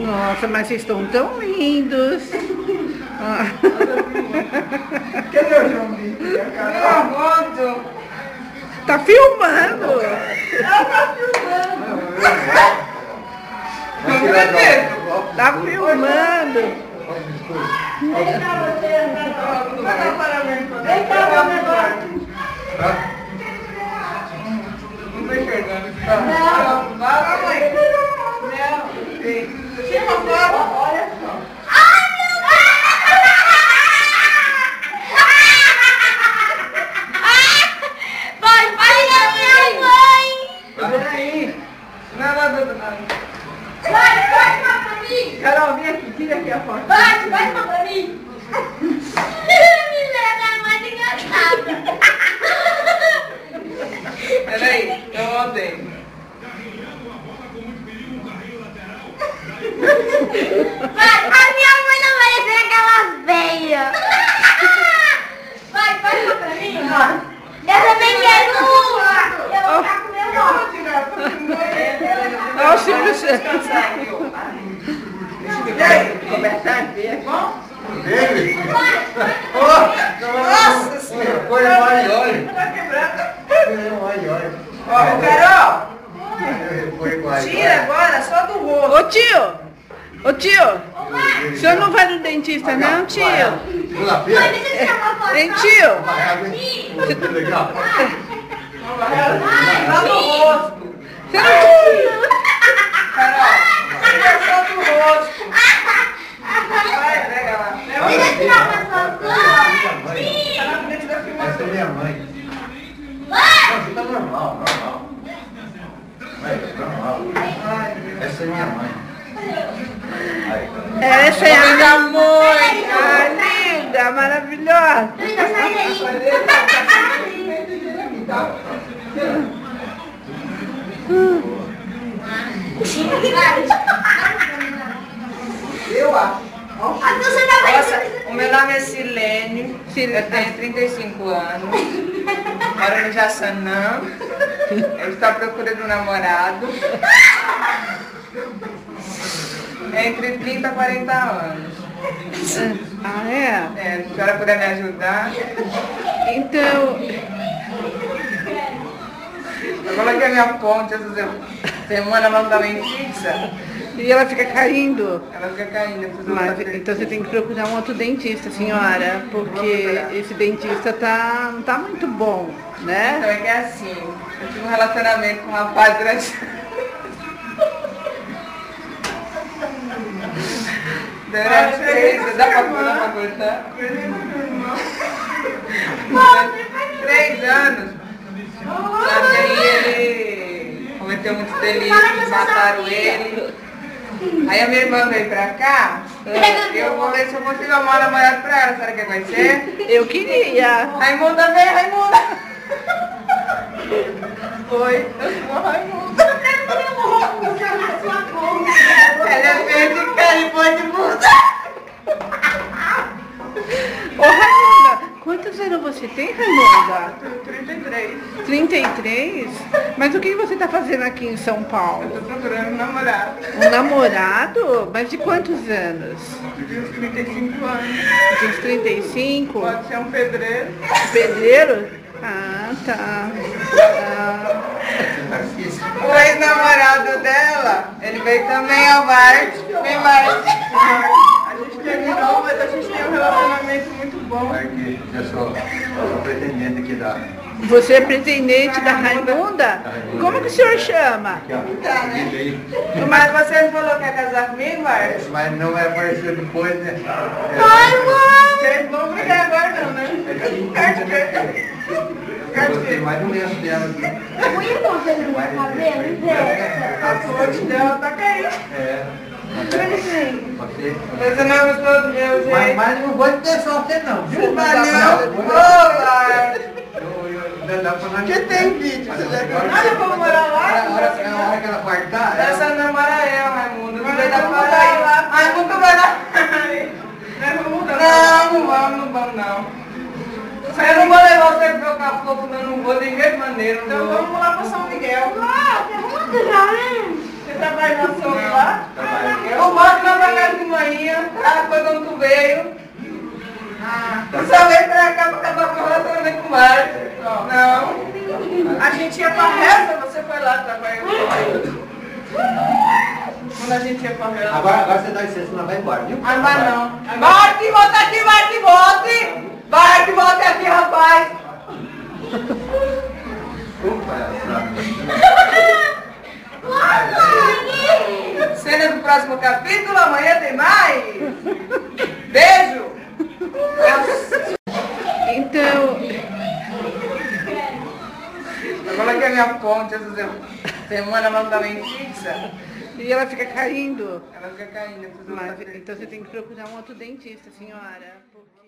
Nossa, mas vocês estão tão lindos. Cadê o João Vitor? Tá filmando. Ela tá filmando. Tá filmando. Vem cá, você. Vai dar parabéns pra você. Vem cá, meu negócio. Não tô enxergando. Não. Vai, mãe. Não. Tira uma foto. Olha só. Carol, vem aqui, tira aqui a foto. Vai pra mim! Minha mãe tem engraçada. Peraí, eu ontem. Vai, a minha mãe não vai ser aquelas veias. Vai pra mim. Eu também quero uma. Eu vou ficar com meu nome. Olha o Silvio Santos. E aí, conversar, vem aqui. Dele? Nossa senhora. Foi maior. Tá quebrando. Foi maior. Ó, Carol, Foi maior. tira agora só do rosto. Ô tio, o senhor não vai no dentista não, tio? Pula feira. Deixa eu tirar uma foto. Hein, tio? Vai, água, hein? Que legal. Só do rosto. Você não... Carol, tira só do rosto. Vai, pega lá. Deixa eu tirar uma foto. Tá na frente da Essa é filmadora. minha mãe. Não, você tá normal, normal. Vai, normal. Essa é minha mãe. Aí. Essa é a minha mãe, linda, maravilhosa. Luísa, sai daí. Eu acho. A tua você não vai. Nossa, o meu nome é Silene, eu tenho 35 anos, moro no Jaçanã, eu estou à procura de um namorado, entre 30 e 40 anos. Ah, é? Se a senhora puder me ajudar. Então, Eu coloquei a minha ponte essa semana, ela não estava em fixa, e ela fica caindo. ela fica caindo. Eu preciso Mas, fazer- então você tem que procurar um outro dentista, senhora, porque esse dentista não tá muito bom, Então né? é que é assim, eu tive um relacionamento com um rapaz durante... Durante 3 anos, dá pra cortar? 3 anos. Só que aí ele cometeu muitos delitos, mataram ele. Aí a minha irmã veio pra cá, eu vou ver se eu consigo arrumar um namorado pra ela, sabe o que vai ser? Eu queria. Raimunda veio, Raimunda! Oi, eu sou a Raimunda. Ela é verde, cara e põe de bunda. Ô, Raimunda, quantos anos você tem, Raimunda? 33. 33? Mas o que você tá fazendo aqui em São Eu Paulo? tô procurando um namorado. Um namorado? Mas de quantos anos? De uns 35 anos. De uns 35? Pode ser um pedreiro. Pedreiro? Ah, tá. Ah. O ex-namorado dela, ele veio também ao Bart. Vem, Bart. A gente terminou, mas a gente tem um relacionamento muito bom. Aqui, eu sou pretendente aqui da... Você é pretendente da Raimunda? Como que o senhor chama? Aqui, ó. Tá, né? Aqui, Mas você não falou que ia casar comigo, Bart? mas não vai aparecer depois, né? Vocês vão brigar agora não, né? Eu gostei mais do lenço dela aqui. A fonte dela tá caindo. É. Você... Você não gostou do meu jeito? Mas não vou ter só você não, viu? Não, ô, Bart. Dá pra nós... Que tem vídeo, você já viu? Ah, eu vou morar lá? A hora que ela guardar... Essa namora eu, Raimundo. Não vai dar para aí. Raimundo vai lá. Não vamos não. Eu não vou levar você pro Capoco, não vou de jeito maneiro. Então vamos lá pra São Miguel. Ah, você arruma já, né? Você trabalha na sopa lá? Trabalha. Eu mando lá pra casa de manhã, foi quando tu veio. Tu só veio pra cá pra acabar com o relacionamento com o Mário. Não. A gente ia pra reza, você foi lá trabalhar. Quando a gente ia pra reza. Agora você dá licença, não vai embora, viu? Ah, vai não. Marte, volta aqui, Marte, volte! Marte, volte aqui, rapaz! Cena do próximo capítulo, amanhã tem mais! Beijo! Então, Agora que é a minha ponte, essa semana não tá bem fixa. e ela fica caindo. Ela fica caindo. Mas, então você tem que procurar um outro dentista, senhora. Porque...